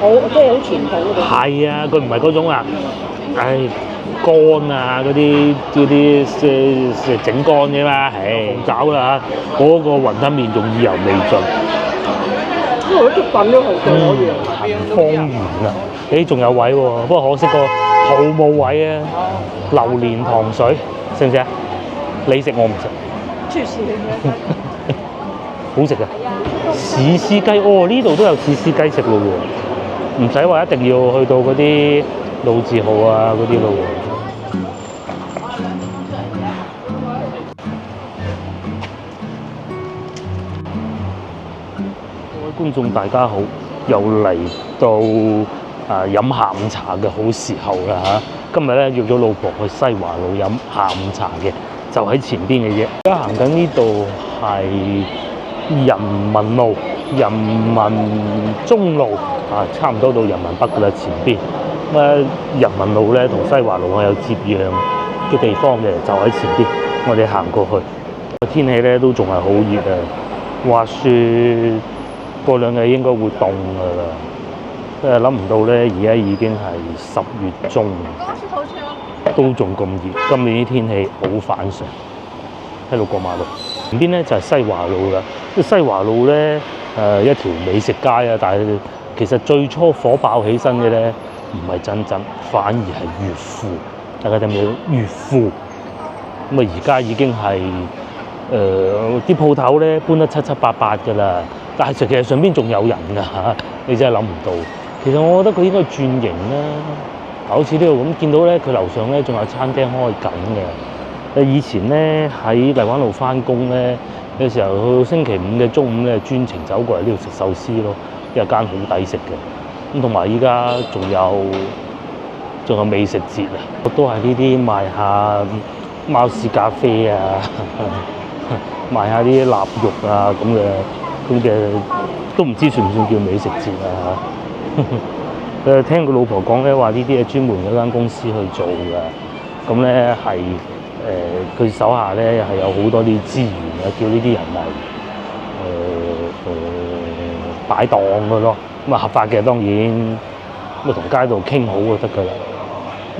好即係好傳統嗰種。係啊，佢唔係嗰種啊，唉乾啊嗰啲整乾嘅嘛，唉搞啦嚇，嗰個雲吞麵仲意猶未盡。因為啲出品都係可以。方圓啊，誒仲有位喎，不過可惜個肚冇位啊。榴蓮糖水食唔食啊？你食我唔食。豬翅嘅。好食啊！士斯雞哦，呢度都有士斯雞食咯喎，唔使話一定要去到嗰啲老字號啊嗰啲咯喎。各位觀眾大家好，又嚟到飲下午茶嘅好時候啦嚇！今日咧約咗老婆去西華路飲下午茶嘅，就喺前邊嘅啫。而家行緊呢度係人民路、人民中路差唔多到人民北噶啦前邊。人民路咧同西華路有接壤嘅地方嘅，就喺前邊。我哋行過去，天氣咧都仲係好熱啊！話説過兩日應該會凍噶啦，諗唔到咧，而家已經係10月中，都仲咁熱。今年啲天氣好反常。喺度過馬路，前邊咧就係西華路啦。西華路咧一條美食街啊，但係其實最初火爆起身嘅咧唔係珍珍，反而係越富。大家睇唔睇到越富？咁啊而家已經係啲鋪頭咧搬得七七八八㗎啦，但係其實上邊仲有人㗎嚇，你真係諗唔到。其實我覺得佢應該轉型啦，好似呢度咁見到咧，佢樓上咧仲有餐廳開緊嘅。以前咧喺荔灣路翻工咧，有時候去到星期五嘅中午咧，專程走過嚟呢度食壽司咯，有間好抵食嘅。咁同埋依家仲有美食節啊，都係呢啲賣下貓屎咖啡啊，賣下啲臘肉啊咁嘅，都唔知算唔算叫美食節啊？聽個老婆講咧，話呢啲係專門有間公司去做㗎，咁咧係。佢手下咧係有好多啲資源啊，叫呢啲人嚟擺檔嘅咯。咁啊合法嘅當然，咁啊同街道傾好就得㗎啦。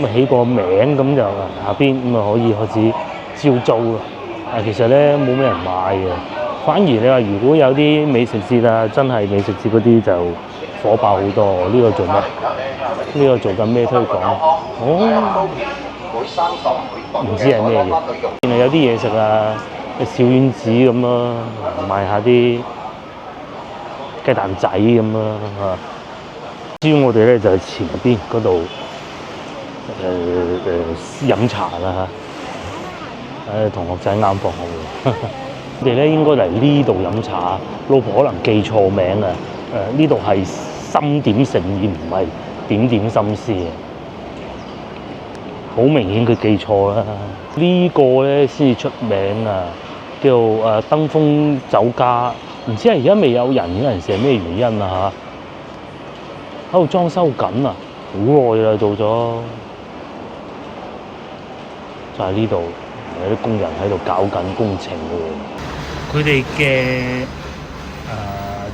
咁啊起個名咁就下邊咁啊可以開始招租啦。其實咧冇咩人買嘅，反而你話如果有啲美食節啊，真係美食節嗰啲就火爆好多。呢個做乜？呢個做緊咩推廣？哦。唔知係咩嘢，原來有啲嘢食啊，小丸子咁咯，賣下啲雞蛋仔咁咯嚇。至於我哋咧就係前邊嗰度飲茶啦嚇。同學仔啱放學喎，我哋咧應該嚟呢度飲茶。老婆可能記錯名啊，呢度係心點誠意，唔係點點心思啊。好明顯佢記錯啦！呢個咧先至出名啊，叫登峰酒家。唔知係而家未有人嗰陣時係咩原因啊嚇？喺度裝修緊啊，好耐啦做咗。就係呢度有啲工人喺度搞緊工程嘅。佢哋嘅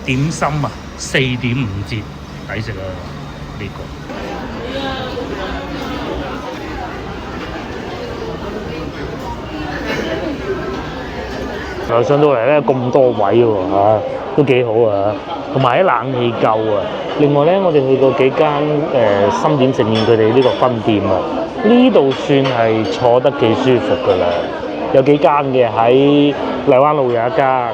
點心啊，4.5折，抵食啊呢個。上到嚟咧咁多位喎嚇，都幾好啊！同埋啲冷氣夠啊。另外咧，我哋去過幾間心點誠意佢哋呢個分店啊，呢度算係坐得幾舒服㗎啦。有幾間嘅喺荔灣路有一間，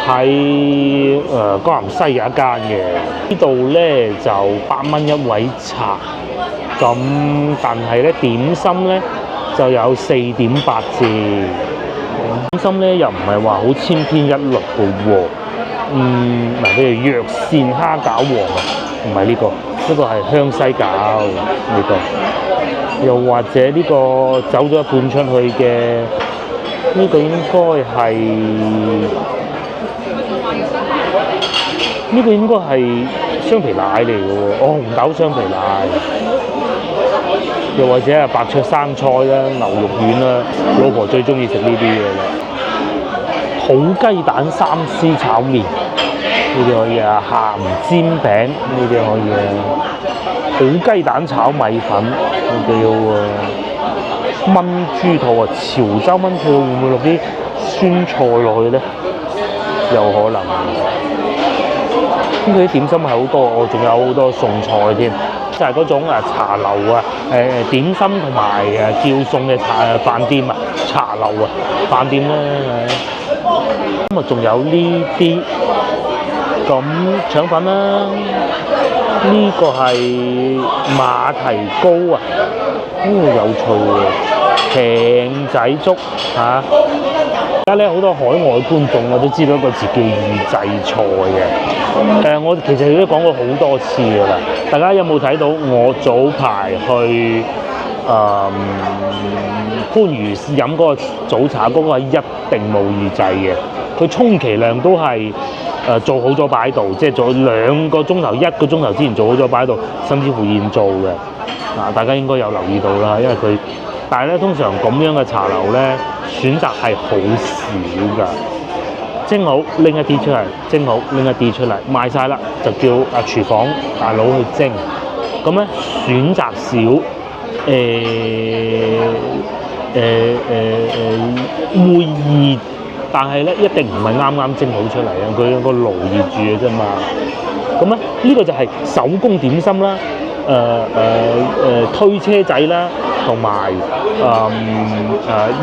喺江南西有一間嘅。呢度咧就8蚊一位茶，咁但係咧點心咧就有4.8折。點心咧又唔係話好千篇一律嘅喎，嗱，譬如藥膳蝦餃王啊，唔係呢個，呢個係香西餃呢個，又或者呢個走咗一半出去嘅呢個應該係雙皮奶嚟嘅喎，紅豆雙皮奶。又或者係白灼生菜啦、牛肉丸啦，老婆最中意食呢啲嘢啦。好雞蛋3絲炒麵，呢啲可以啊，鹹煎餅呢啲可以啊，好雞蛋炒米粉都幾好喎，炆豬肚啊，潮州炆豬肚會唔會落啲酸菜落去咧？有可能。咁佢啲點心係好多，仲有好多餸菜添，就係嗰種茶樓啊，點心同埋叫餸嘅飯店啊，茶樓啊，飯店咧。咁啊，仲有呢啲咁腸粉啦，呢個係馬蹄糕啊，有趣喎，艇仔粥嚇。而家咧好多海外觀眾我都知道一個字叫預製菜嘅。我其實都講過好多次㗎啦。大家有冇睇到我早排去番禺飲嗰個早茶嗰個係一定冇預製嘅，佢充其量都係做好咗擺度，即係做2個鐘頭、1個鐘頭之前做好咗擺度，甚至乎現做嘅。大家應該有留意到啦，因為佢。但係咧，通常咁樣嘅茶樓咧，選擇係好少㗎。蒸好拎一啲出嚟，蒸好拎一啲出嚟，賣晒啦，就叫廚房大佬去蒸。咁咧選擇少，會熱，但係咧一定唔係啱啱蒸好出嚟啊！佢個爐熱住嘅啫嘛。咁咧呢個就係手工點心啦，推車仔啦。同埋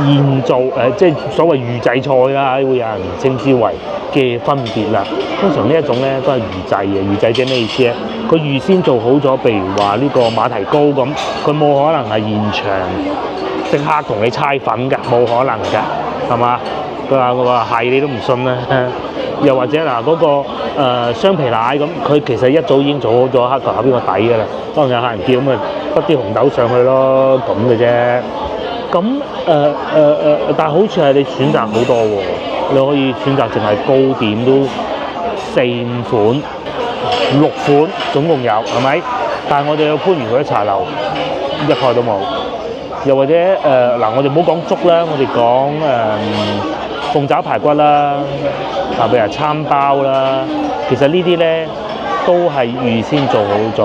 現做即係所謂預製菜啦，會有人稱之為嘅分別啦。通常呢一種咧都係預製嘅，預製即係咩意思咧？佢預先做好咗，譬如話呢個馬蹄糕咁，佢冇可能係現場即刻同你猜粉㗎，冇可能㗎，係嘛？佢話係你都唔信啦。又或者嗱嗰個雙皮奶咁，佢其實一早已經做好咗黑頭下邊個底㗎啦。當然有客人叫咁咪畢啲紅豆上去咯，咁嘅啫。咁但係好處係你選擇好多喎，你可以選擇淨係糕點都4、5款、6款總共有，係咪？但係我哋有番禺嗰啲茶樓一概都冇。又或者我哋唔好講粥啦，我哋講鳳爪排骨啦，譬如餐包啦，其實呢啲咧都係預先做好咗，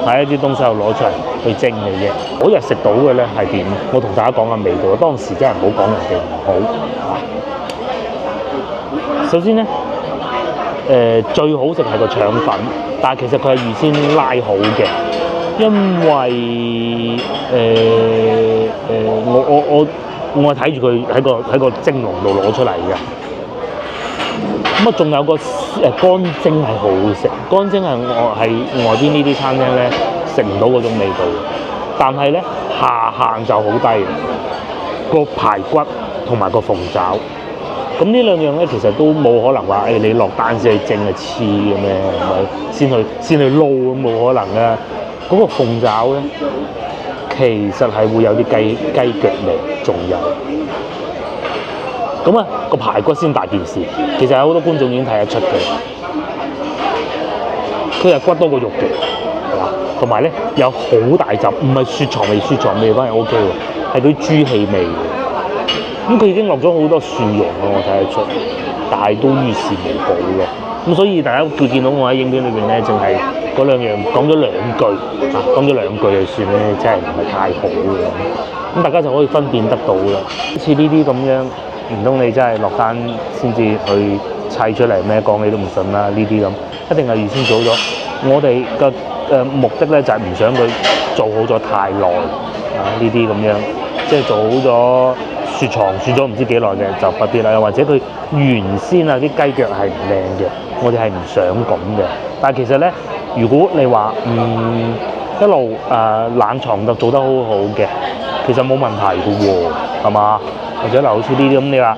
喺一啲東西度攞出嚟去蒸嘅啫。嗰日食到嘅咧係點？我同大家講下味道。當時真係唔好講人哋唔好啊。首先咧，最好食係個腸粉，但係其實佢係預先拉好嘅，因為我係睇住佢喺個蒸籠度攞出嚟嘅。咁啊，仲有個乾蒸係好好食，乾蒸係外邊呢啲餐廳咧食唔到嗰種味道嘅。但係咧下限就好低，個排骨同埋個鳳爪。咁呢兩樣咧其實都冇可能話你落單先去蒸嘅黐嘅咩？係咪先去撈咁冇可能㗎？嗰個鳳爪咧，其實係會有啲雞腳味，仲有咁啊個排骨先大件事。其實有好多觀眾已經睇得出嘅，佢係骨多過肉嘅，係嘛？同埋咧有好大陣，唔係雪藏味，雪藏味反而 O K 喎，係啲豬氣味嘅。咁佢已經落咗好多蒜蓉啦，我睇得出，但係都於事無補嘅。咁所以大家會見到我喺影片裏邊咧，淨係嗰兩樣講咗兩句，講咗兩句就算咧，真係唔係太好嘅。咁大家就可以分辨得到啦。好似呢啲咁樣，唔通你真係落單先至去砌出嚟咩？講你都唔信啦。呢啲咁一定係預先做咗。我哋嘅目的咧就係唔想佢做好咗太耐呢啲咁樣，即係做好咗雪藏咗唔知幾耐嘅就不必啦。又或者佢原先啲雞腳係唔靚嘅，我哋係唔想咁嘅。但係其實咧，如果你話一路冷藏就做得好好嘅，其實冇問題嘅喎，係嘛？或者好似呢啲咁，你話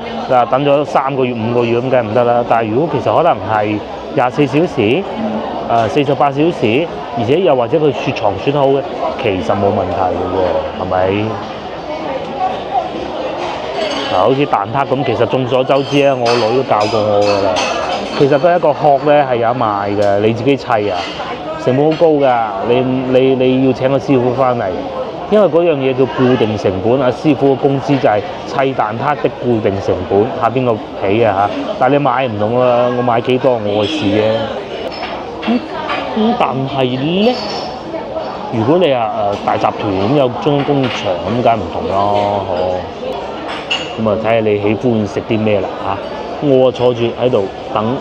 等咗3個月、5個月咁，梗係唔得啦。但係如果其實可能係24小時、48小時，而且又或者佢雪藏雪好嘅，其實冇問題嘅喎，係咪？好似蛋撻咁，其實眾所周知咧，我女都教過我㗎啦。其實都係一個殼咧，係有得賣嘅，你自己砌啊，成本好高㗎。你要請個師傅翻嚟因為嗰樣嘢叫固定成本，阿師傅嘅工資就係砌蛋撻的固定成本，下邊個皮啊嚇。但係你買唔同啦，我買幾多我嘅事嘅。但係咧，如果你大集團咁有中央工場咁，梗係唔同咯，咁啊睇下你喜歡食啲咩啦嚇。我坐住喺度等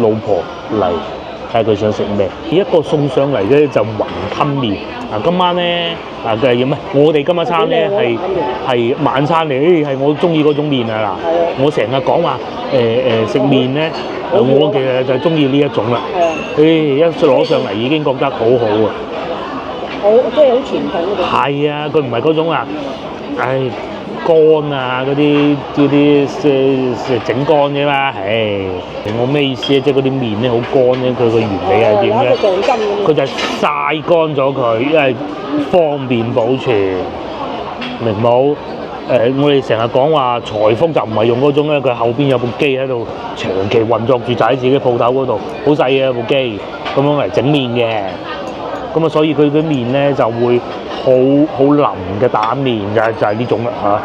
老婆嚟。睇下佢想食咩，一個送上嚟嘅就雲吞麵。今晚咧嘅要咩？我哋今日餐咧係晚餐嚟，係我中意嗰種麵啊嗱。我成日講話食麵咧，我其實就係中意呢一種啦。一攞上嚟已經覺得好好啊！好即係好傳統嗰種。係啊，佢唔係嗰種乾啊嗰啲整乾啫嘛，我咩意思咧？即係嗰啲麵咧好乾咧，佢個原理係點咧？佢就係曬乾咗佢，因為方便保存，明冇？我哋成日講話財福就唔係用嗰種咧，佢後邊有部機喺度長期運作住，就喺自己鋪頭嗰度，好細嘅部機咁樣嚟整麵嘅，咁啊所以佢啲麵咧就會好腍嘅蛋麵就係呢種啦嚇。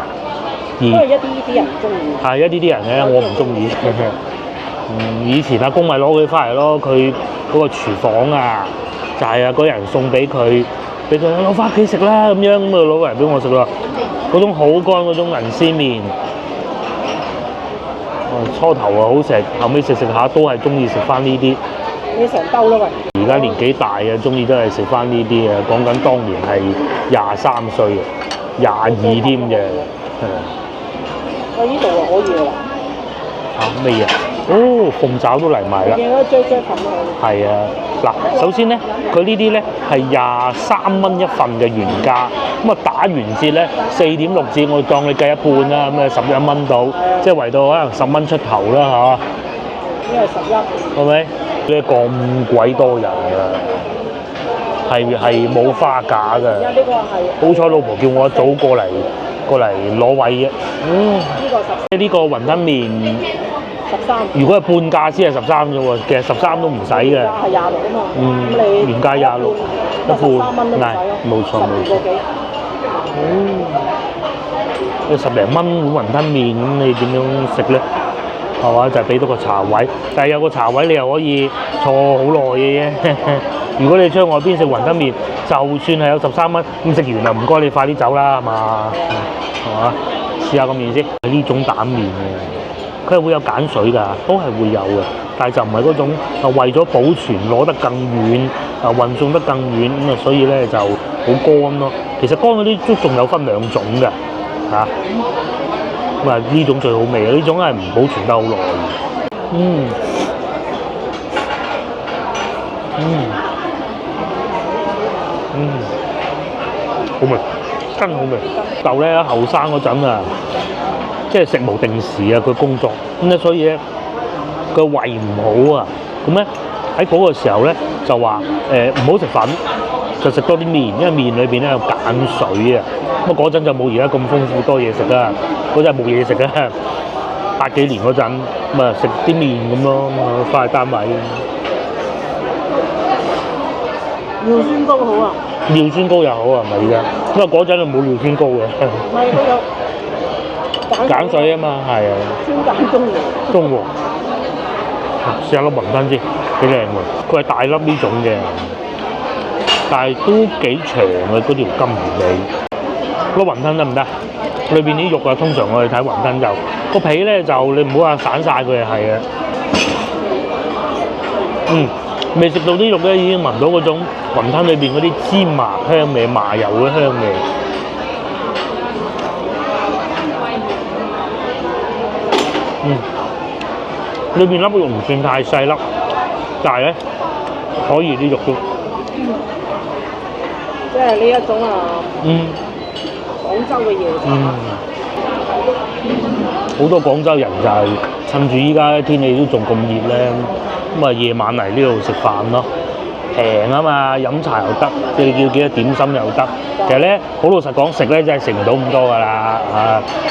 因為一啲人中意。係一啲人咧，我唔中意。以前阿公咪攞佢翻嚟咯，佢嗰個廚房啊，就係嗰人送俾佢攞翻屋企食啦咁樣，咁啊攞嚟俾我食啦。嗰種好乾嗰種銀絲麵，初頭好食，後尾食下都係中意食翻呢啲。你成兜啦喂！而家年紀大啊，中意都係食翻呢啲啊。講緊當年係23歲啊，22添嘅。我呢度可以啦。咩嘢？鳳爪都嚟埋啦。見到追咁啊！係啊，嗱，首先咧，佢呢啲咧係23蚊一份嘅原價，咁啊打完折咧4.6折，我當你計一半啦，咁啊11蚊到，即係圍到可能10蚊出頭啦嚇。呢個11。係咪？呢咁鬼多人㗎，係冇花架㗎。呢個係。好彩老婆叫我一早過嚟攞位嘅。呢個雲吞麵13。如果係半價先係13啫喎，其實13都唔使嘅。係26啊嘛。原價26一半。13蚊都唔使咯。冇錯。你10零蚊碗雲吞麵，咁你點樣食咧？係嘛，就係俾到個茶位，但係有個茶位你又可以坐好耐嘅啫。如果你出外邊食雲吞麵，就算係有13蚊，咁食完啦，唔該你快啲走啦，係嘛？係嘛？試下個麵先，係呢種蛋麵嘅，佢係會有鹼水㗎，都係會有嘅，但係就唔係嗰種為咗保存攞得更遠，運送得更遠咁啊，所以咧就好乾咯。其實乾嗰啲都仲有分兩種嘅嚇。咁啊呢種最好味啊！呢種係唔保存得好耐。好味，真好味。就咧後生嗰陣啊，即係食無定時啊，佢工作咁咧，所以咧個胃唔好啊。咁咧喺嗰個時候咧就話唔好食粉，就食多啲麵，因為麵裏邊咧有鹼水啊。咁嗰陣就冇而家咁豐富多嘢食啦，嗰陣冇嘢食啊。80幾年嗰陣咁啊食啲麵咁咯，翻去單位。尿酸高好啊！尿酸高又好啊，咪而家，因為嗰陣就冇尿酸高嘅。唔係佢有鹼水啊嘛，係啊。酸鹼中和。中和。試下粒雲吞先，幾靚喎！佢係大粒呢種嘅，但係都幾長嘅嗰條金魚尾。粒雲吞得唔得？裏邊啲肉啊，通常我哋睇雲吞就個皮咧就你唔好話散晒佢係啊。未食到啲肉咧，已經聞到嗰種雲吞裏邊嗰啲芝麻香味、麻油嘅香味。裏邊粒肉唔算太細粒，但係咧可以啲肉都。即係呢一種啊。廣州嘅嘢。好多廣州人就係趁住依家天氣都仲咁熱咧，咁啊夜晚嚟呢度食飯咯，平啊嘛，飲茶又得，即係你叫幾多點心又得。其實咧好老實講，食咧真係食唔到咁多㗎啦，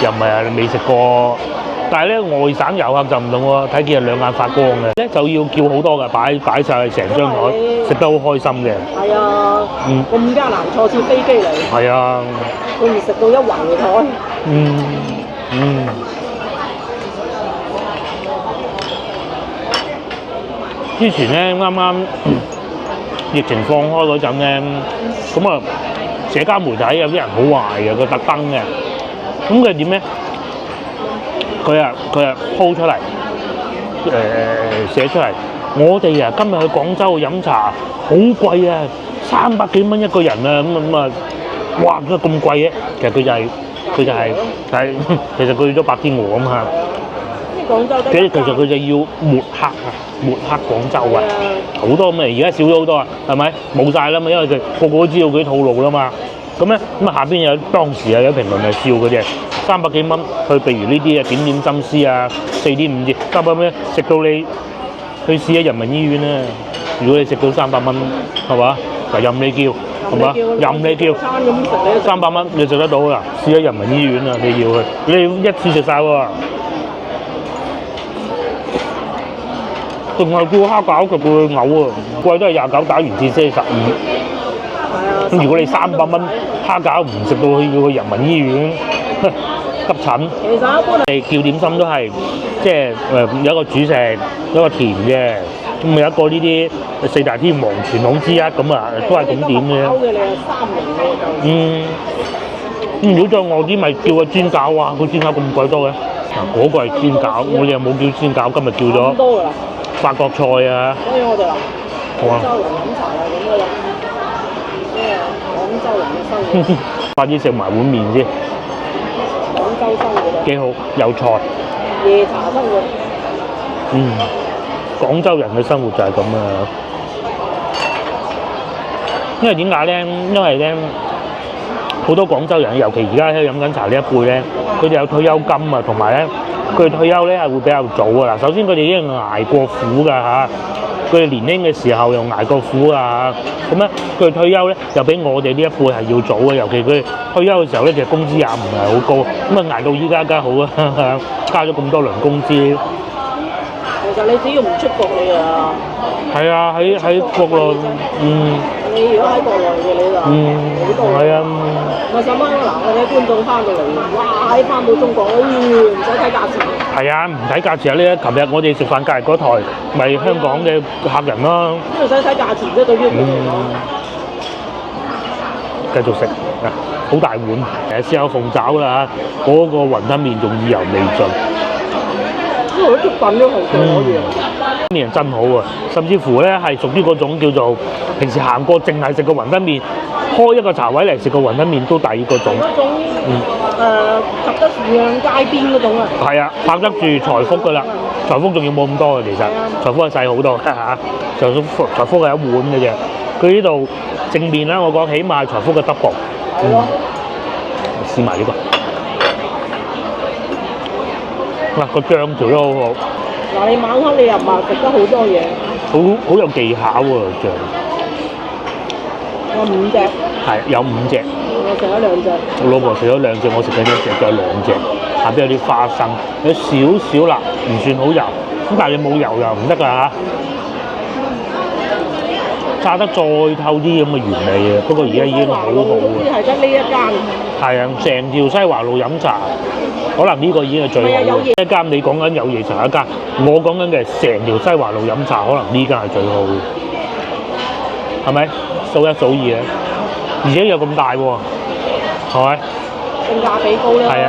又唔係你未食過但係咧外省遊客就唔同喎，睇見係兩眼發光嘅，咧就要叫好多嘅，擺晒成張台，食得好開心嘅。係啊，嗯，咁艱難坐次飛機嚟，係啊，佢唔食到一圍嘅台。嗯嗯。之前咧啱啱疫情放開嗰陣咧，咁啊社交媒體有啲人好壞嘅，佢特登嘅，咁佢點咧？佢啊鋪出嚟，寫出嚟，我哋啊今日去廣州飲茶好貴啊，300幾蚊一個人啊，咁啊，哇點解咁貴嘅？其實佢就係其實佢去咗白天鵝咁嚇。廣州得其實佢就要抹黑廣州啊，好多咁啊，而家少咗好多啊，係咪？冇晒啦嘛，因為佢個個都知道佢啲套路啦嘛。咁啊下邊有當時有評論係笑嗰啲300幾蚊去，譬如呢啲啊點點心思啊，4點5折300蚊食到你去試下人民醫院啊！如果你食到300蚊，係嘛？嗱任你叫，係嘛？任你叫300蚊你食得到啦，試下人民醫院啊！你要去，你一次食晒喎。仲係叫蝦餃，佢會嘔啊！貴都係29，打完折先係15。咁如果你300蚊蝦餃唔食到去人民醫院急診，其實一般你叫點心都係即係有一個主食，有一個甜嘅，咁有一個呢啲4大天王傳統之一，咁啊都係咁點嘅。咁如果再餓啲，咪叫個煎餃啊！個煎餃咁鬼多嘅，嗱嗰個係煎餃，我哋又冇叫煎餃，今日叫咗法國菜啊！所以我哋話廣州人飲茶係咁嘅啦，廣州人嘅生活，快啲食埋碗麵先，廣州生活啊，幾好，有菜。夜茶生活。廣州人嘅生活就係咁啊！因為點解咧？因為咧好多廣州人，尤其而家喺度飲緊茶呢一輩咧，佢哋有退休金啊，同埋咧。佢哋退休咧係會比較早啊！嗱，首先佢哋已經捱過苦㗎嚇，佢哋年輕嘅時候又捱過苦啊，咁咧佢哋退休咧又比我哋呢一輩係要早嘅，尤其佢哋退休嘅時候咧，其實工資也唔係好高，咁啊捱到依家梗係好啊，加咗咁多輪工資。其實你只要唔出國你啊，係啊，喺國內，你如果喺國內嘅你就好多。係啊。我想問嗱，我哋觀眾翻到嚟，哇！翻到中國，唔使睇價錢。係啊，唔睇價錢啊！呢琴日我哋食飯隔離嗰台，咪香港嘅客人咯。都唔使睇價錢啫，對於佢嚟講。繼續食啊！好大碗，試下鳳爪啦嚇，嗰個雲吞麵仲意猶未盡。因為啲粥品都好正可以。麵真好啊！甚至乎咧係屬於嗰種叫做平時行過淨係食個雲吞麵，開一個茶位嚟食個雲吞麵都抵嗰種。嗰種及得上街邊嗰種啊。係啊，拍得住財福㗎啦，財福仲要冇咁多嘅其實，財福係細好多嚇，財福係一碗嘅啫。佢呢度正面啦，我講起碼係財福嘅 double。係咯。試埋呢個。嗱個醬做得好好。嗱你晚黑你又話食得好多嘢。好有技巧喎醬。有5隻。係有5隻。我食咗2隻。我老婆食咗2隻，我食緊1隻，仲有2隻。下邊有啲花生，有少少辣，唔算好油。咁但係你冇油又唔得㗎嚇。炸得再透啲咁嘅原味啊！不過而家已經好好啊。係得呢一間。係啊，成條西華路飲茶，可能呢個已經係最好嘅。一間你講緊有夜茶一間，我講緊嘅成條西華路飲茶，可能呢間係最好嘅，係咪？數一數二啊！而且又咁大喎，係咪？性價比高啦。係啊。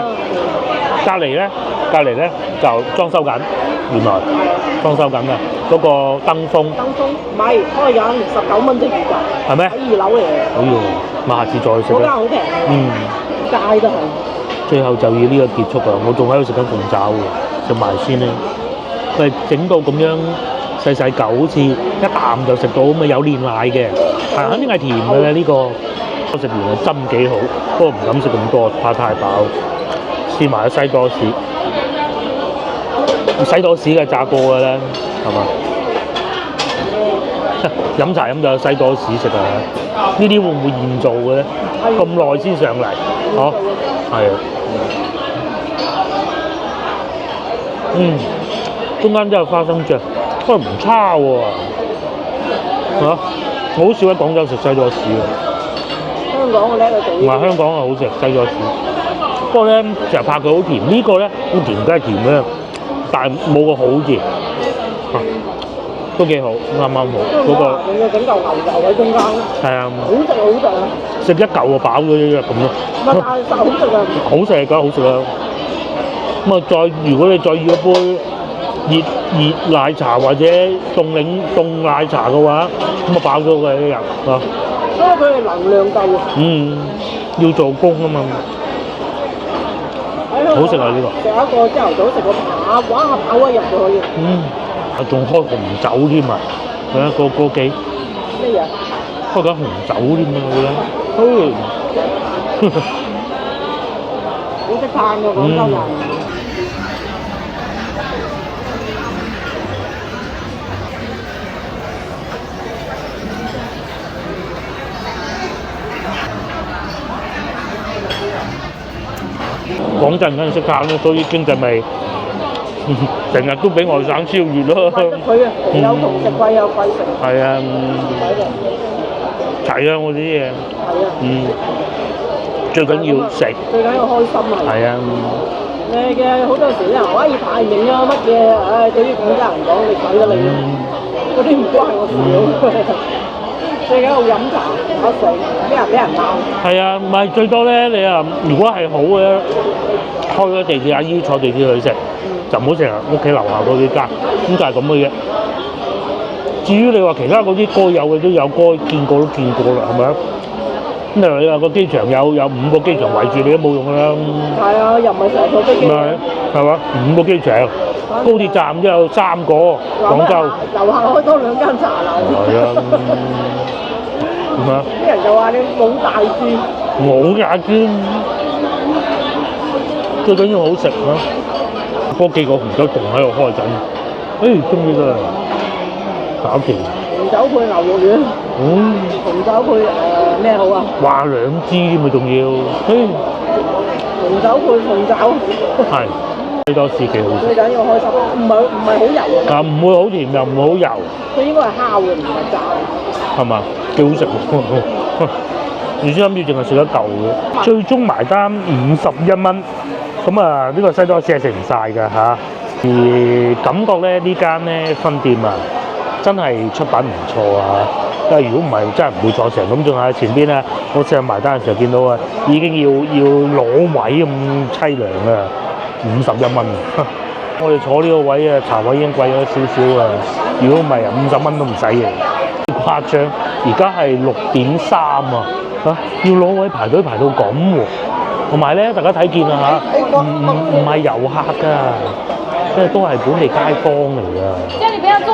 隔離咧就裝修緊，原來裝修緊啊！嗰個燈鋒唔係開緊19蚊啫，而家。係咩？喺2樓嚟嘅。哎呦，咪下次再食啦。嗰間好平。街都係。最後就以呢個結束啊！我仲喺度食緊鳳爪喎，食埋先咧。佢係整到咁樣細細嚿，好似一啖就食到咁啊！有煉奶嘅，係肯定係甜嘅咧呢個。食完啊，針幾好，不過唔敢食咁多，怕太飽。試埋西多士，西多士嘅炸過嘅咧，係嘛？飲茶飲到有西多士食啊！呢啲會唔會現做嘅咧？咁耐先上嚟，嗬？係啊。中間都有花生醬，不過唔差喎。我好少喺廣州食西多士嘅。香港我叻佢做唔係香港係好食西多士，不過咧成日怕佢好甜，呢個咧好甜梗係甜嘅，但係冇個好字，都幾好，啱啱好。嗰個仲要整嚿牛油喺中間，係啊，好食好食啊！食一嚿就飽咗啫咁咯。唔係，但係實好食啊！好食梗係好食啦。咁啊，如果你再要一杯熱奶茶或者凍奶茶嘅話，咁啊飽咗嘅一日啊。所以佢哋能量夠啊！要做工啊嘛。好食啊呢個！食一個朝頭早食個扒，哇飽一日就可以。仲開紅酒添啊！係啊，個幾咩嘢？開緊紅酒添啊！好識嘆㗎廣州人。廣州人梗係識嘆啦，所以經濟咪成日都俾外省超越咯。佢啊，有窮食貴有貴食。係啊，睇嘅。齊啊！我啲嘢。係啊。最緊要食。最緊要開心啊！係啊。嘅好多時啲人可以排名啊乜嘢，唉，對於廣州人講，你鬼得你啦，嗰啲唔關我事。最緊要飲茶打水，俾人鬧。係啊，唔係最多咧，你啊，如果係好嘅，開咗地鐵阿姨坐地鐵去食，就唔好成日屋企樓下嗰幾間，咁就係咁嘅啫。至於你話其他嗰啲該有嘅都有，該見過都見過啦，係咪啊？咁你話個機場有5個機場圍住你都冇用㗎啦。係啊，又唔係成個飛機。係嘛？5個機場，高鐵站都有3個，廣州。樓下開多2間茶樓。係啊。啲人就話你冇大專，冇大專，最緊要好食咯。嗰幾個紅酒仲喺度開緊，終於啦，搞掂。紅酒配牛肉丸，紅酒配咩好啊？話2支添啊，仲要，紅酒配鳳爪，係西多士幾好食。最緊要開心，唔係好油啊。唔會好甜又唔會好油。佢應該係烤嘅，唔係炸。係嘛？幾好食喎！原先諗住淨係食一嚿嘅，最終埋單51蚊。咁啊，呢個西多士係食唔晒㗎嚇。而感覺咧呢間咧分店啊，真係出品唔錯啊！因為如果唔係，真係唔會坐成咁。仲喺前邊咧，我上埋單嘅時候見到啊，已經要攞位咁凄涼啊！51蚊。我哋坐呢個位啊，茶位已經貴咗少少啊。如果唔係啊，50蚊都唔使嘅。誇張，而家係6.3啊！要攞位排隊排到咁喎，同埋咧，大家睇見啦嚇，唔係遊客㗎，即係都係本地街坊嚟㗎。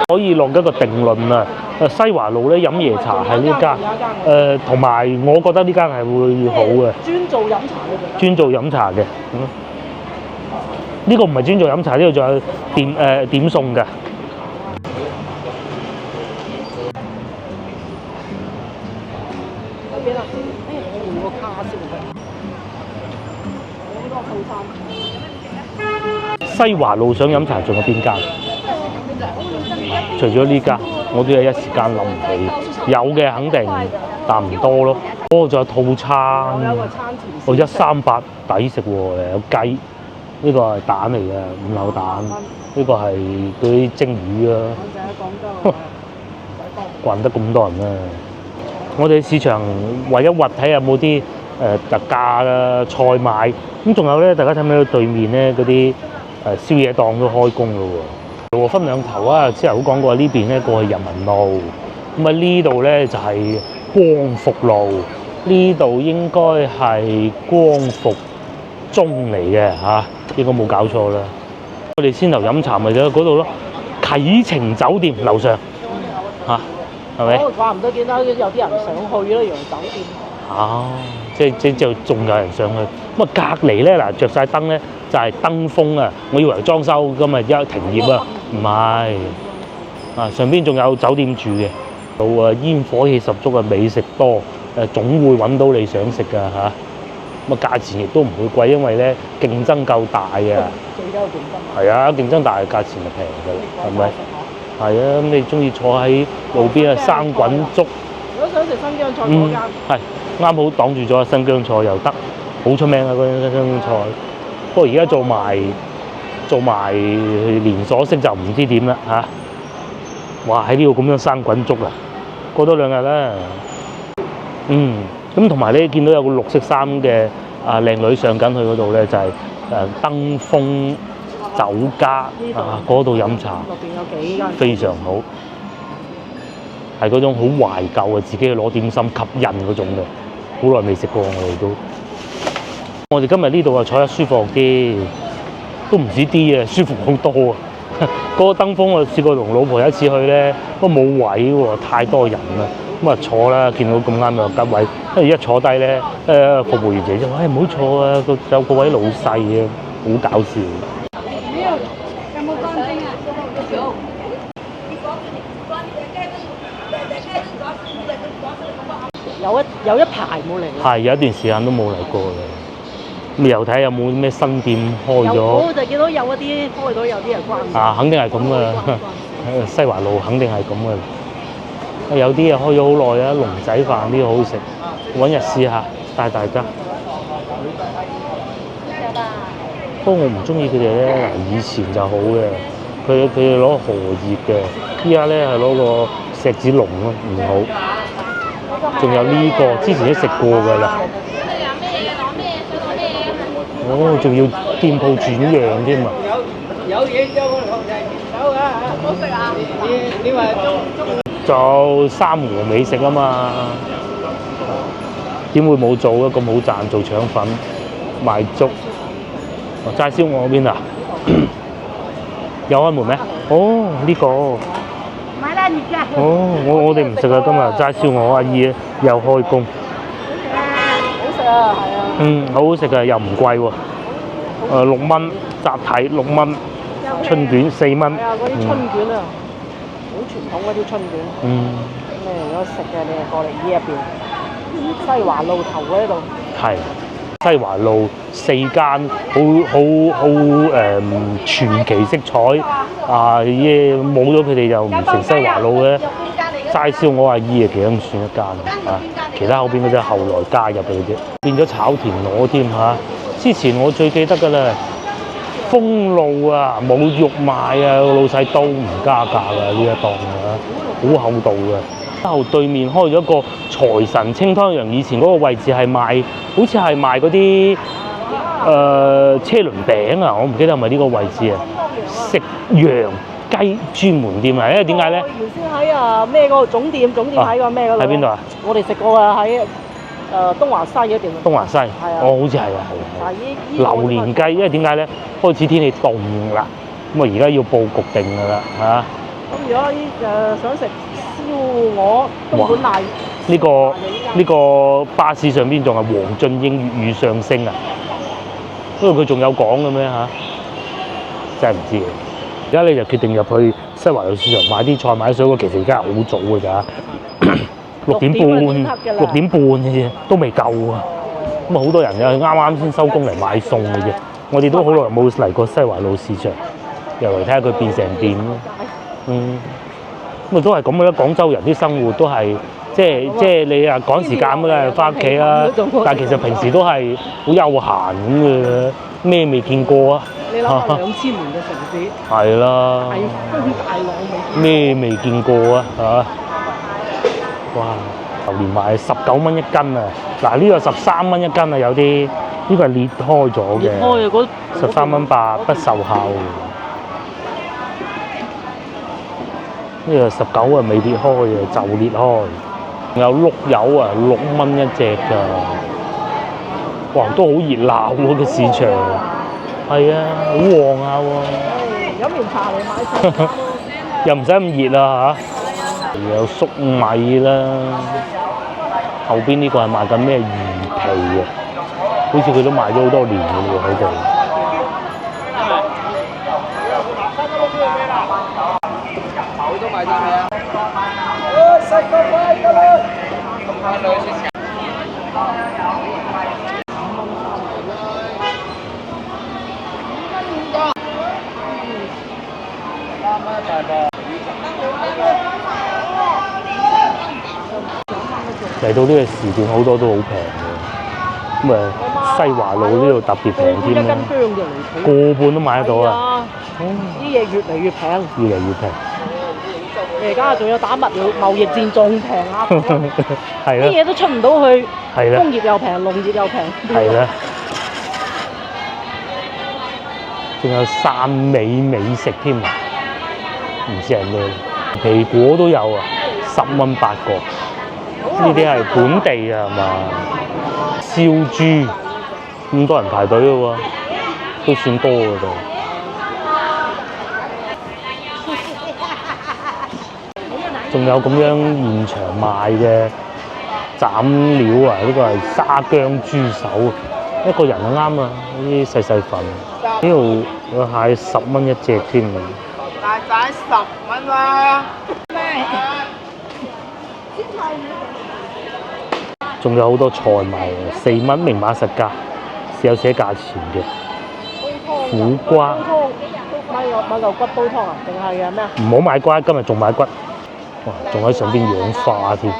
可以落一個定論啊！西華路咧飲椰茶係呢間，同埋我覺得呢間係會好嘅。專做飲茶嘅。專做飲茶嘅，呢個唔係專做飲茶，呢個仲有點餸嘅。西華路想飲茶仲有邊間？除咗呢間，我都有一時間諗唔起。有嘅肯定，但唔多咯。仲有套餐，138抵食喎，有雞，呢個係蛋嚟嘅，5柳蛋，呢個係嗰啲蒸魚啊。慣得咁多人啊！我哋市場唯一睇下有冇啲特價嘅菜賣。咁仲有咧，大家睇唔睇到對面咧嗰啲宵夜檔都開工咯喎，分兩頭啊！之前好講過呢邊咧過去人民路，咁啊呢度咧就係光復路，呢度應該係光復中嚟嘅嚇，應該冇搞錯啦。我哋先頭飲茶咪就喺嗰度咯，啟程酒店樓上嚇，係咪？我怪唔得見到有啲人上去咯，洋酒店。即就仲有人上去。咁啊隔離咧嗱，着晒燈咧就係燈鋒啊！我以為裝修今日一停業啊，唔係啊，上邊仲有酒店住嘅，到煙火氣十足啊，美食多，總會揾到你想食㗎嚇。咁啊價錢亦都唔會貴，因為咧競爭夠大啊。最緊要競爭。係啊，競爭大，價錢就平㗎啦，係咪？係啊，咁你中意坐喺路邊啊生滾粥，如果想食新疆菜嗰間，係啱好擋住咗新疆菜又得，好出名啊嗰間新疆菜。不過而家做埋連鎖式就唔知點啦嚇。哇！喺呢度咁樣生滾粥啊，過多2日啦。咁同埋咧見到有個綠色衫嘅靚女上緊去嗰度咧，就係登峰酒家啊，嗰度飲茶，入邊有幾間非常好，係嗰種好懷舊啊，自己去攞點心吸引嗰種嘅，好耐未食過我哋都。我哋今日呢度啊坐得舒服啲，都唔止啲啊，舒服好多啊！嗰個登峰我試過同老婆有一次去咧，都冇位喎，太多人啦。咁啊坐啦，見到咁啱有吉位，跟住一坐低咧，服務員姐姐話：唔好坐啊，有個位老細啊，好搞笑。有冇乾蒸啊？有一排冇嚟啦。係有一段時間都冇嚟過啦。咁又睇下有冇咩新店開咗。我就見到有一啲開咗，有啲人關。啊，肯定係咁啊！西華路肯定係咁啊！有啲啊開咗好耐啊，龍仔飯呢個好食，揾日試下帶大家。不過我唔中意佢哋咧，以前就好嘅，佢哋攞荷葉嘅，依家咧係攞個石子龍咯，唔好。仲有呢個，之前都食過㗎啦。哦，仲要店鋪轉讓添啊！有嘢將我同人手啊！好食啊！你話做三和美食啊嘛，點會冇做啊？咁好賺，做腸粉、賣粥。齋燒鵝嗰邊啊？有開門咩？哦，呢個。買啦而家。哦，我哋唔食啊，今日齋燒鵝阿姨又開工。好食啊，係啊。好好食啊，又唔貴喎。6蚊，集體6蚊，春卷4蚊。係啊，嗰啲春卷啊，好傳統嗰啲春卷。咁你如果食嘅，你係過嚟呢一邊西華路頭嗰度。係。西華路4間好傳奇色彩啊！冇咗佢哋就唔成西華路嘅。齋燒鵝阿姨啊，其中算一間啊，其他後邊嗰啲後來加入嘅啫，變咗炒田螺添嚇。之前我最記得㗎啦，封路啊冇肉賣啊，老細都唔加價㗎呢一檔啊，好厚道嘅。之後對面開咗個財神清湯羊，以前嗰個位置係賣，好似係賣嗰啲車輪餅啊，我唔記得係咪呢個位置啊？食羊雞專門店啊，因為點解咧？原先喺咩嗰個總店喺個咩嗰度？喺邊度啊？我哋食過啊，喺東華西嗰邊。東華西，好似係啊，係。榴蓮雞，因為點解咧？開始天氣凍啦，咁啊而家要佈局定㗎啦嚇。咁如果想食燒鵝東莞瀨，呢個巴士上邊仲係黃俊英粵語上升啊！不過佢仲有講嘅咩嚇？真係唔知。而家你就決定入去西華路市場買啲菜買啲水果，其實而家係好早㗎咋，6點半嘅啫，都未夠啊！咁啊好多人又啱啱先收工嚟買餸嘅啫。我哋都好耐冇嚟過西華路市場，又嚟睇下佢變成點咯。咁啊都係咁嘅啦。廣州人啲生活都係即係你啊趕時間㗎啦，翻屋企啦。但係其實平時都係好悠閒咁嘅，咩未見過啊？你諗下2000年嘅城市，係啦，大風大浪咩未見過啊？嚇！哇！榴蓮賣19蚊一斤啊！嗱呢個13蚊一斤啊，有啲呢個係裂開咗嘅。裂開啊！嗰13蚊8不售後。呢個19啊未裂開嘅，就裂開。仲有碌柚啊，6蚊一隻㗎。哇！都好熱鬧喎個市場。係啊，好旺下喎。飲完茶嚟買餸又唔使咁熱啊嚇。有粟米啦，後邊呢個係賣緊咩魚皮啊？好似佢都賣咗好多年嘅喎喺度。口都賣晒未啊？10個塊㗎啦！咁慳女先。到呢個時段好多都好平嘅，咁啊西華路呢度特別平一斤添啦，香就離譜。個半都買得到啊！啊！啲嘢越嚟越平，越嚟越平，而家仲有打貿易戰仲平啊！係啦，啲嘢都出唔到去，係啦工業又平，農業又平。係啦，仲有汕尾美食添啊！唔知係咩，皮果都有啊，10蚊8個。呢啲係本地啊，係嘛？燒豬咁多人排隊嘅喎，都算多嘅都。仲有咁樣現場賣嘅斬料啊！呢個係沙姜豬手，一個人就啱啊！呢啲細細份，呢度個蟹10蚊一隻添啊！大仔10蚊啦。仲有好多菜賣嘅，4蚊明碼實價，有寫價錢嘅。苦瓜買嚿骨煲湯啊？定係咩啊？唔好買瓜，今日仲買骨，哇！仲喺上邊氧化添。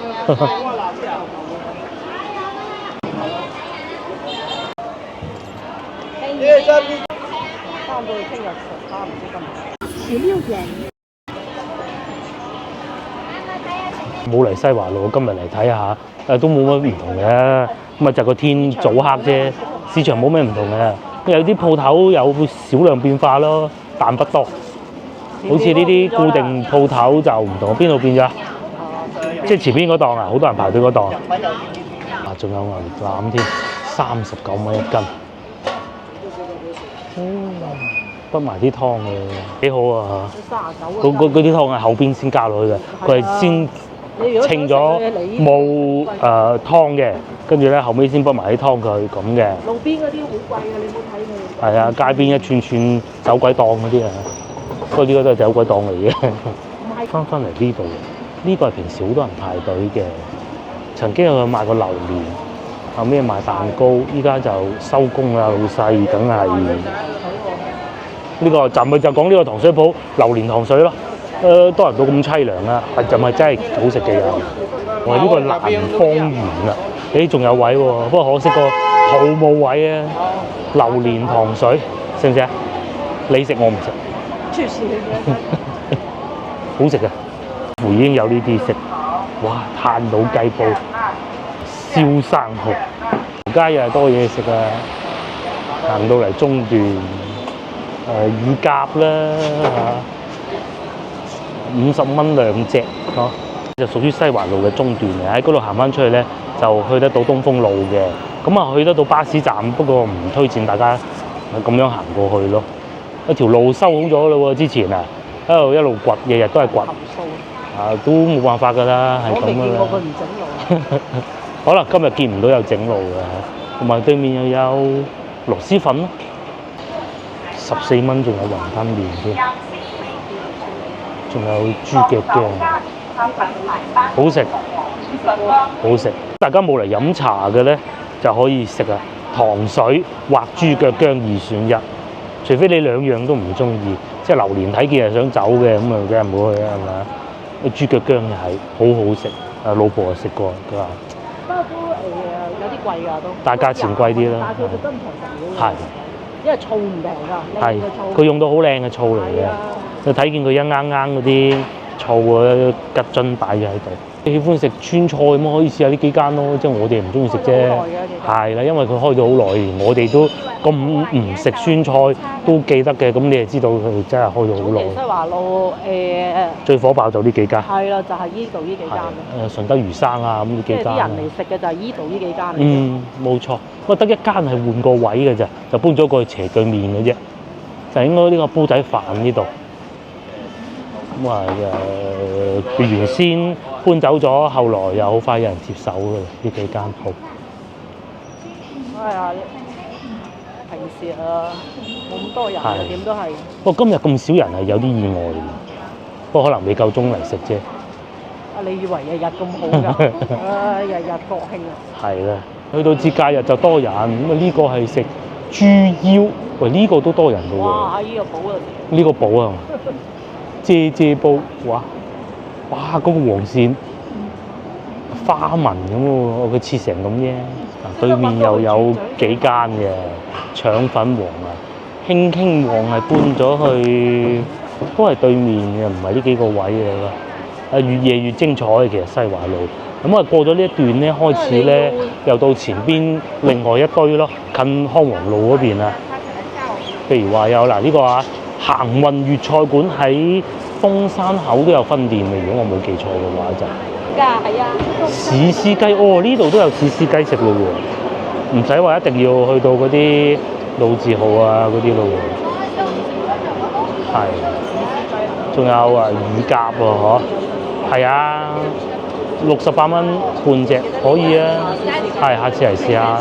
翻到去聽日食翻唔知今日。16點。冇嚟西華路，今日嚟睇下，都冇乜唔同嘅，咁啊就個天早黑啫，市場冇咩唔同嘅，有啲鋪頭有少量變化咯，但不多。好似呢啲固定鋪頭就唔同，邊度變咗？即係前邊嗰檔啊，好多人排隊嗰檔。啊，仲有牛腩添，39蚊一斤。不埋啲湯嘅，幾好啊嚇！嗰啲湯係後邊先加落去嘅，佢係先稱咗冇湯嘅，跟住咧後尾先不埋啲湯佢咁嘅。路邊嗰啲好貴啊！你冇睇佢。係啊，街邊一串串走鬼檔嗰啲啊，不過呢個都係走鬼檔嚟嘅。翻嚟呢度，呢個係平時好多人排隊嘅。曾經有賣過榴蓮，後尾賣蛋糕，依家就收工啦，老細梗係。呢個就咪就講呢個糖水鋪榴蓮糖水咯，多人到咁凄涼啊，就咪真係好食嘅有。我係呢個南方園啊，誒仲有位喎，不過可惜個鋪冇位啊。榴蓮糖水食唔食啊？你食我唔食。出事嘅。好食嘅，已經有呢啲食。哇！炭佬雞煲、燒生蠔，街又係多嘢食啊！行到嚟中段。乳鴿啦嚇，50蚊2隻嚇，就屬於西華路嘅中段嘅。喺嗰度行翻出去咧，就去得到東風路嘅。咁啊，去得到巴士站，不過唔推薦大家咁樣行過去咯。一條路修好咗啦喎，之前啊，一路掘，日日都係掘。啊，都冇辦法㗎啦，係咁㗎啦。我未見過佢唔整路。可能今日見唔到有整路嘅，同埋對面又有螺絲粉咯。14蚊仲有雲吞麵添，仲有豬腳薑，好食，好食。大家冇嚟飲茶嘅咧，就可以食啊糖水或豬腳薑2選1，除非你兩樣都唔中意，即係榴蓮睇見係想走嘅，咁啊梗係唔好去啦，係咪？豬腳薑又係好好食，老婆又食過，佢話。不過都有啲貴㗎都。但係價錢貴啲啦。但係佢都唔同係。因為醋唔平㗎，係佢用到好靚嘅醋嚟嘅，你睇見佢一啱啱嗰啲醋啊吉樽擺咗喺度。你喜歡食川菜咁可以試下呢幾間咯，即係我哋唔中意食啫。係啦，因為佢開咗好耐，我哋都咁唔食酸菜都記得嘅，咁你就知道佢真係開咗好耐。西華路最火爆就呢幾間。係啦，就係依度呢幾間。順德魚生啊咁呢幾間。即係啲人嚟食嘅就係依度呢幾間。冇錯。不過得一間係換個位嘅咋，就搬咗過去斜對面嘅啫，就應該呢個煲仔飯呢度。咁啊佢原先搬走咗，後來又好快有人接手嘅呢幾間鋪。係啊，平時冇咁多人，點都係。不過今日咁少人係有啲意外嘅，不過可能未夠鐘嚟食啫。你以為日日咁好㗎？日日國慶啊！係啦。去到節假日就多人，咁啊呢個係食豬腰，喂呢個都多人嘅喎。哇！呢個寶啊！呢個寶啊，啫煲，哇！嗰個黃鱔花紋咁喎，佢切成咁啫。對面又有幾間嘅腸粉王啊，興興王係搬咗去，都係對面嘅，唔係呢幾個位嚟㗎。越夜越精彩嘅，其實西華路。咁過咗呢一段咧，開始咧又到前邊另外一堆咯，近康王路嗰邊啊。譬如話有呢個行運粵菜館喺東山口都有分店嘅，如果我冇記錯嘅話就。係啊。士師雞呢度都有士師雞食咯喎，唔使話一定要去到嗰啲老字號啊嗰啲咯喎。係。仲有乳鴿喎，嗬。係啊，68蚊半隻可以啊。係，下次嚟試下。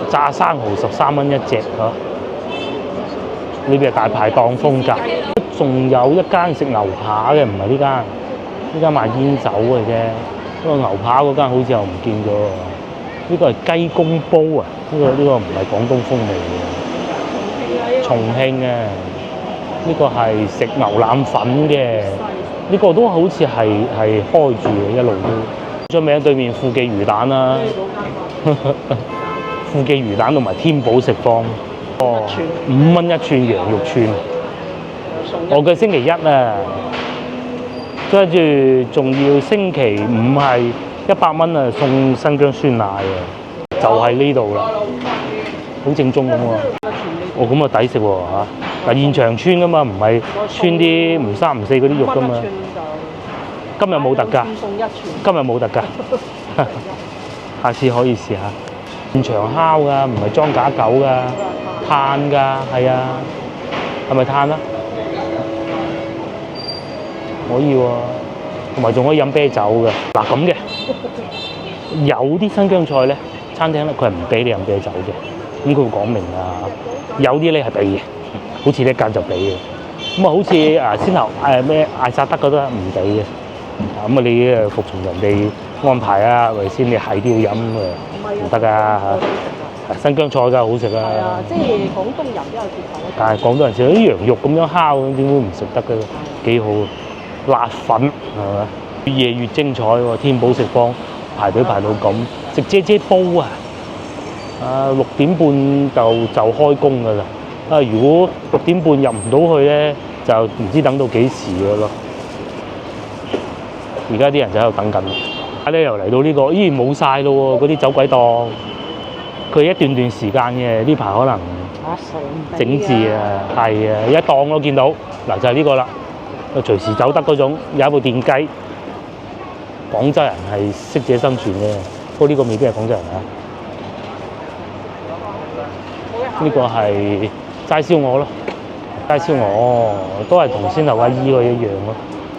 炸生蠔13蚊一隻嗬。呢邊係大排檔風格。仲有一間食牛扒嘅，唔係呢間。呢間賣煙酒嘅啫。呢個牛扒嗰間好似又唔見咗喎。呢個係雞公煲啊！呢個唔係廣東風味嘅。重慶啊！呢個係食牛腩粉嘅。呢個都好似係開住嘅，一路都。出名對面富記魚蛋啦。富記魚蛋同埋天寶食坊。哦，5蚊一串羊肉串。我嘅星期一啊，跟住仲要星期五係100蚊啊，送新疆酸奶啊，就喺呢度啦，好正宗咁喎。哦，咁啊抵食喎嚇！嗱，現場穿噶嘛，唔係穿啲唔三唔四嗰啲肉噶嘛。今日冇特價，今日冇特價，下次可以試下。現場烤噶，唔係裝假狗噶，炭㗎，係啊，係咪炭啊？可以喎，同埋仲可以飲啤酒嘅。嗱咁嘅，有啲新疆菜咧，餐廳咧佢係唔俾你飲啤酒嘅，咁佢會講明啊。有啲咧係俾嘅，好似呢間就俾嘅。咁啊，好似先頭咩艾薩德嗰都唔俾嘅。咁啊，你服從人哋安排啊，係咪先？你係都要飲唔得㗎嚇。新疆菜梗係好食啊！係啊，即係廣東人都有接受。但係廣東人食啲羊肉咁樣烤，點會唔食得嘅？幾好。辣粉係咪？越夜越精彩喎！天寶食坊排隊排到咁，食姐煲啊！6點半就開工㗎啦。如果6點半入唔到去咧，就唔知等到幾時㗎咯。而家啲人就喺度等緊。咧又嚟到呢個，咦冇晒咯喎！嗰啲走鬼檔，佢一段時間嘅，呢排可能整治啊，係啊，一檔我見到嗱就係呢個啦。隨時走得嗰種，有一部電雞。廣州人係適者生存嘅，不過呢個未必係廣州人啊。呢個係齋燒鵝咯，齋燒鵝都係同先頭阿姨嗰一樣咯。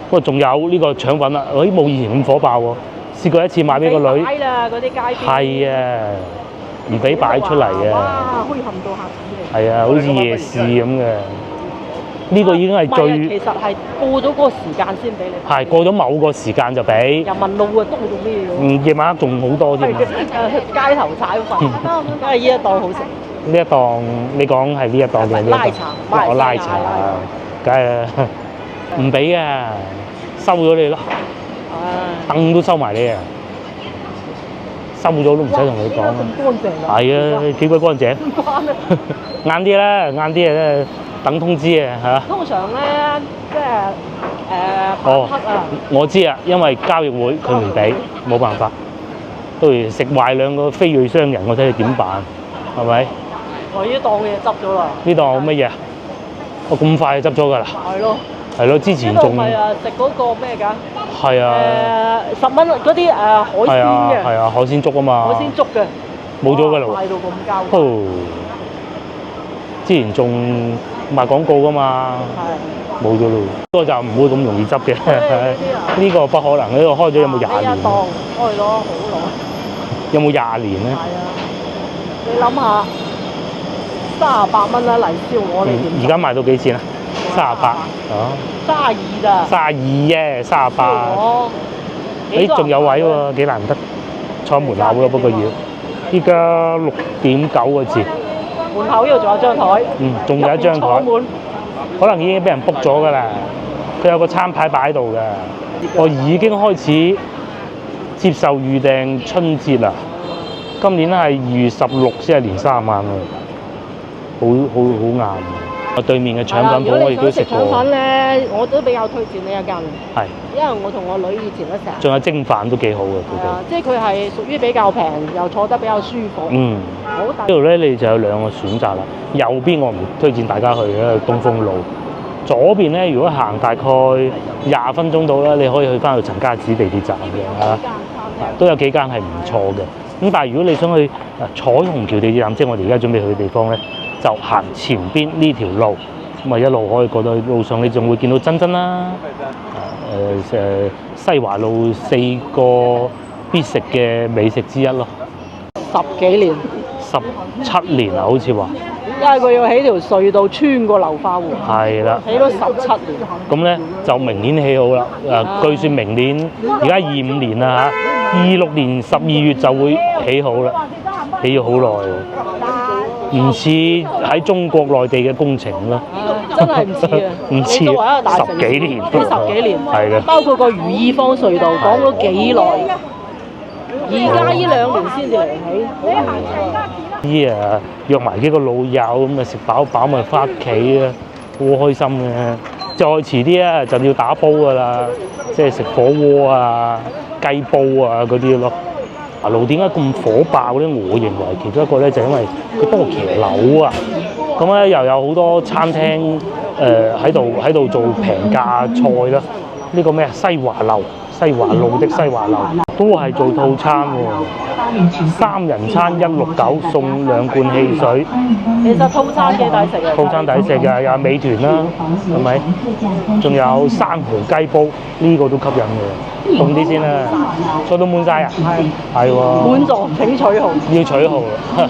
不過仲有呢個腸粉啦，冇以前咁火爆喎。試過一次買俾個女，擺啦嗰啲街邊。係啊，唔俾擺出嚟嘅。哇，墟冚到嚇死你！係啊，好似夜市咁嘅。呢個已經係最，其實係過咗嗰個時間先俾你。係過咗某個時間就俾。人民路啊，多到咩喎？夜晚黑仲好多添。街頭炒飯，因為呢一檔好食。呢一檔你講係呢一檔定係呢一檔？拉茶，我拉茶，梗係啦，唔俾啊，收咗你咯。凳都收埋你啊！收咗都唔使同你講啊。咁乾淨啊！係啊，幾鬼乾淨。晏啲啦，晏啲啊，等通知啊嚇。通常咧，即係哦，黑啊。我知啊，因為交易會佢唔俾，冇辦法。到時食壞兩個非裔商人，我睇你點辦？係咪？我呢檔嘢執咗啦。呢檔乜嘢啊？我咁快就執咗㗎啦。係咯。係咯，之前仲係啊，食嗰個咩㗎？係啊。10蚊嗰啲海鮮嘅。係啊，海鮮粥啊嘛。海鮮粥嘅。冇咗㗎啦喎。賣到咁交。哦。之前仲賣廣告㗎嘛。係。冇咗咯。不過就唔會咁容易執嘅。呢個不可能，呢個開咗有冇20年？呢一檔開咗好耐。有冇20年咧？係啊。你諗下，38蚊啦嚟燒鵝，你點？而家賣到幾錢啊？38。哦。32咋？32啫，38。誒，仲有位喎，幾難得。坐門口咯，不過要。依家6.9個字。門口呢度仲有張台。仲有一張台。可能已經俾人 book 咗㗎啦。佢有個餐牌擺喺度㗎。我已經開始接受預訂春節啊！今年係2月16先係年30晚喎，好啱。對面嘅腸粉鋪我亦都食過。腸粉咧，我都比較推薦呢一間。係。因為我同我女以前都成日。仲有蒸飯都幾好嘅，佢哋。即係佢係屬於比較平，又坐得比較舒服。嗯。好大。呢度咧你就有兩個選擇啦。右邊我唔推薦大家去嘅東風路。左邊咧，如果行大概20分鐘到啦，你可以去翻去陳家祠地鐵站嘅嚇。都有幾間係唔錯嘅。咁但係如果你想去彩虹橋地鐵站，即係我哋而家準備去嘅地方咧，就行前邊呢條路，咁啊一路可以過到路上，你仲會見到珍珍啦，西華路4個必食嘅美食之一咯。10幾年，17年啊，好似話。因為佢要起條隧道穿過流花湖。係啦。起咗17年。咁咧就明年起好啦，據說明年而家25年啦嚇，26年12月就會起好啦，起咗好耐，唔似喺中國內地嘅工程咯。真係唔似啊！唔似10幾年，呢10幾年係嘅。包括個如意坊隧道講咗幾耐，而家呢2年先至嚟起。約埋幾個老友咁啊，食飽飽咪翻屋企啊，好開心嘅。再遲啲啊，就要打煲噶啦，即係食火鍋啊、雞煲啊嗰啲咯。路點解咁火爆咧？我認為其中一個咧就因為佢多騎樓啊，咁咧又有好多餐廳喺度做平價菜啦。呢個咩啊？西華路的西華樓都係做套餐喎，3人餐169送2罐汽水。其實套餐幾抵食啊！套餐抵食嘅，有美團啦，係咪？仲有生蠔雞煲，呢個都吸引嘅。凍啲先啦，坐到滿晒啊！係喎。滿座請取號。要取號啦。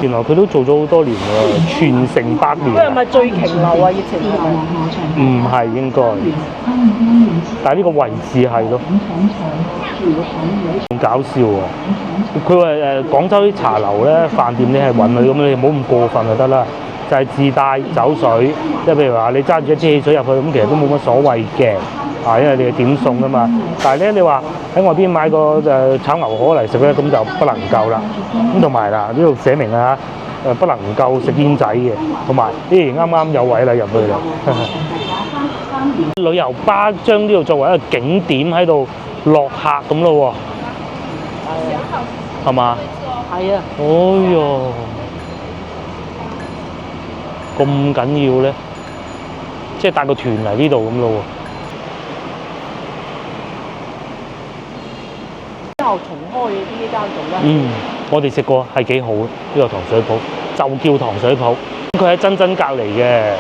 原來佢都做咗好多年喎，傳承100年。佢係咪最瓊樓啊？以前係咪？唔係應該，但係呢個位置係咯。咁搞笑啊！佢話廣州啲茶樓咧、飯店你係允許咁，你唔好咁過分就得啦。就係自帶酒水，即係譬如話你揸住一支汽水入去，咁其實都冇乜所謂嘅，因為你係點餸㗎嘛。但係咧，你話喺外邊買個炒牛河嚟食咧，咁就不能夠啦。咁同埋啦，呢度寫明啊，不能夠食煙仔嘅，同埋呢啱啱有位啦入去啦。旅遊巴將呢度作為一個景點喺度落客咁咯喎，係嘛？係啊。哎呦！咁緊要咧，即係帶個團嚟呢度咁咯喎。之後重開呢間做咧。我哋食過係幾好，呢個糖水鋪就叫糖水鋪，佢喺珍珍隔離嘅，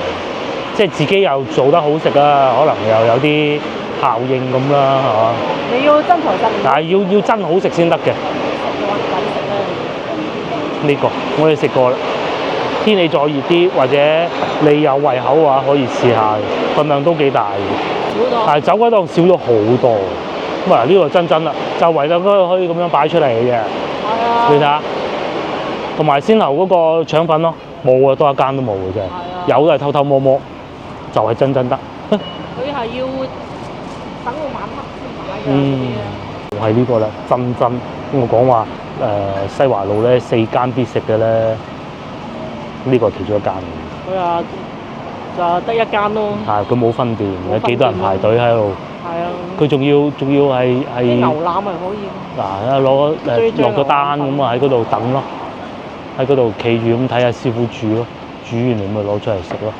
即係自己又做得好食啊，可能又有啲效應咁啦，係嘛？你要真材實料。但係要真好食先得嘅。呢個我哋食過啦。天氣再熱啲，或者你有胃口嘅話，可以試下，份量都幾大嘅。但係走嗰檔少咗好多。咁啊，呢個真啦，就為咗可以咁樣擺出嚟嘅啫。你睇下，同埋先頭嗰個腸粉咯，冇啊，多一間都冇嘅真係。有都係偷偷摸摸，就係真得。佢係要等到晚黑先買嘅。係呢個啦，真。我講話西華路咧4間必食嘅咧。呢個係其中一間。佢話就得一間咯。係，佢冇分店，有幾多人排隊喺度。係啊。佢仲要係啲牛腩係可以。嗱，落個單咁啊，喺嗰度等咯，喺嗰度企住咁睇下師傅煮咯，煮完你咪攞出嚟食咯。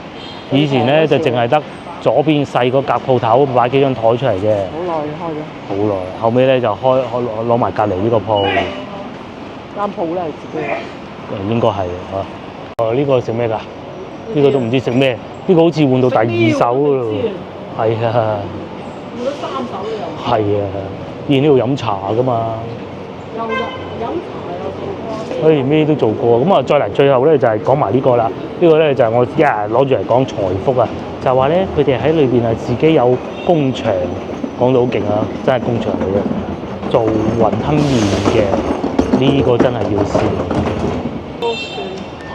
以前咧就淨係得左邊細個夾鋪頭擺幾張台出嚟嘅。好耐開咗。好耐，後尾咧就攞埋隔離呢個鋪。間鋪咧係自己嘅。應該係啊。呢個食咩㗎？呢個都唔知食咩。呢個好似換到第2手㗎咯。係啊。換咗3手都有。係啊，以前呢度飲茶㗎嘛。有飲茶有做過。咩都做過。咁啊，再嚟最後咧就係講埋呢個啦。呢個咧就係我一日攞住嚟講財福啊。就話咧，佢哋喺裏邊係自己有工場，講到好勁啊！真係工場嚟嘅，做雲吞麵嘅。呢個真係要試。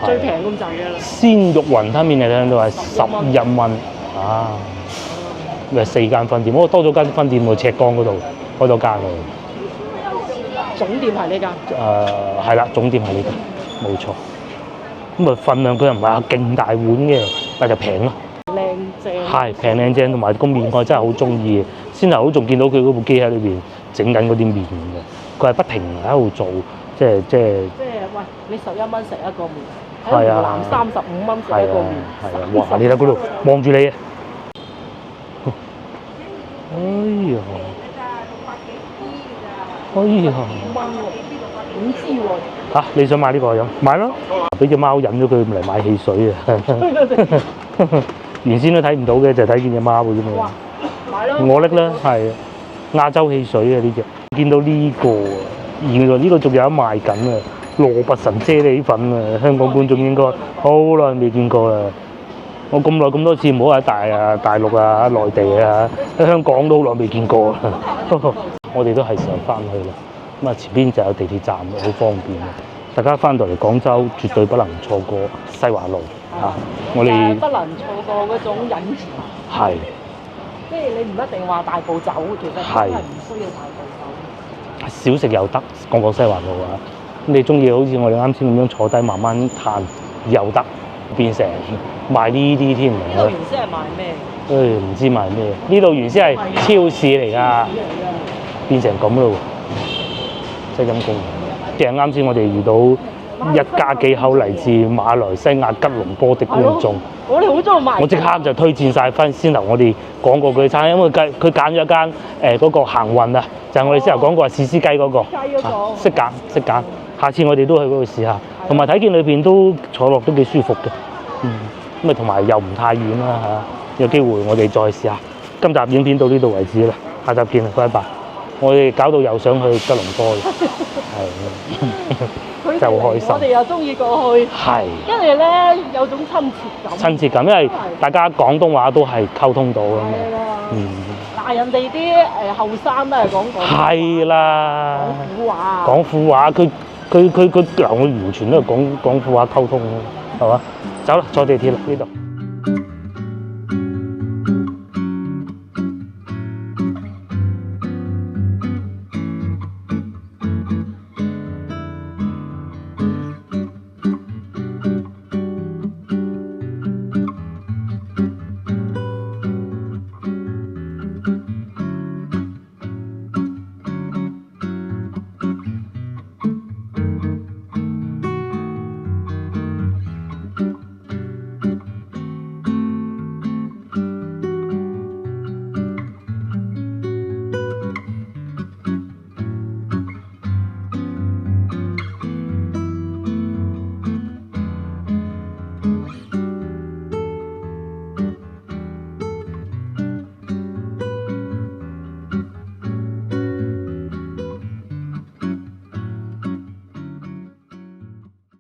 最平咁滯嘅啦！鮮肉雲吞麵你睇到係11蚊啊！咪4間分店，我多咗間分店喎，赤崗嗰度開咗間喎。總店係呢間。係啦，總店係呢間，冇錯。咁啊份量佢又唔係話勁大碗嘅，但就平咯。靚正。係平靚正，同埋個麵我真係好中意嘅。先頭都仲見到佢嗰部機喺裏邊整緊嗰啲麵嘅，佢係不停喺度做，即係喂，你11蚊食一個麵，係啊喺湖南35蚊食一個麵。係啊，哇！你睇嗰度望住你啊！哎呀！哎呀！點知喎？嚇！你想買呢個飲？買咯！俾只貓引咗佢嚟買汽水啊！原先都睇唔到嘅，就睇見只貓嘅啫嘛。買咯！我拎啦，係亞洲汽水啊呢只。見到呢個啊，原來呢個仲有得賣緊啊！蘿蔔神啫喱粉啊，香港觀眾應該好耐未見過啦。我咁耐咁多次，唔好喺大陸啊、內地啊，喺香港都好耐未見過啦。我哋都係時候翻去啦。咁啊，前邊就有地鐵站，好方便啊！大家翻到嚟廣州，絕對不能錯過西華路嚇。我哋不能錯過嗰種隱藏。係，即係你唔一定話大步走，其實真係唔需要大步走。小食又得，講西華路啊！你中意好似我哋啱先咁樣坐低慢慢嘆又得，變成賣呢啲添呢度原先係賣咩？唔知賣咩？呢度原先係超市嚟㗎，變成咁咯喎！真係陰公。即係啱先我哋遇到一家幾口嚟自馬來西亞吉隆坡的觀眾。我哋好中意賣。我即刻就推薦晒翻先頭我哋講過佢餐，因為佢揀咗間嗰個行運啊，就係我哋先頭講過係士師雞嗰個。雞嗰個。識揀，下次我哋都去嗰度試下。同埋睇見裏邊都坐落都幾舒服嘅，咁啊同埋又唔太遠啦嚇，有機會我哋再試下。今集影片到呢度為止啦，下集見啦，拜拜。我哋搞到又想去吉隆坡啦，係，就開心。我哋又中意過去，係。跟住咧有種親切感。親切感，因為大家廣東話都係溝通到啊嘛。嗱，人哋啲後生都係講廣東話。係啦。講府話。講府話，佢嗱，我完全都係講府話溝通咯，係嘛？走啦，坐地鐵啦呢度。